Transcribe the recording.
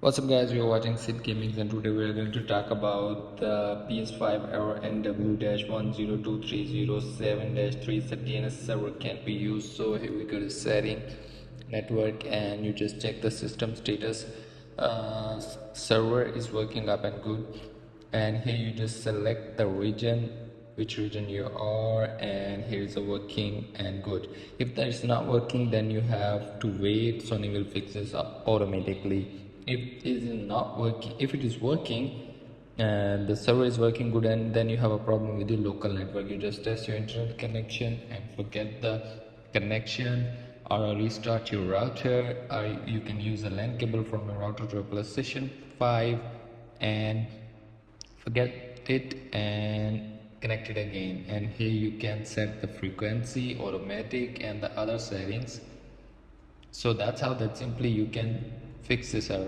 What's up guys, we are watching Sid Gaming and today we are going to talk about the PS5 error NW-102307-3. The DNS server can't be used. So here we go to setting, network, and you just check the system status. Server is working up and good, and here you just select the region, which region you are, and here is a working and good. If that is not working, then you have to wait. Sony will fix this up automatically. If it is not working, if it is working and the server is working good, and then you have a problem with your local network, you just test your internet connection and forget the connection, or restart your router, or you can use a LAN cable from your router to a PlayStation 5 and forget it and connect it again. And here you can set the frequency, automatic, and the other settings. So that's how that simply you can fix this error.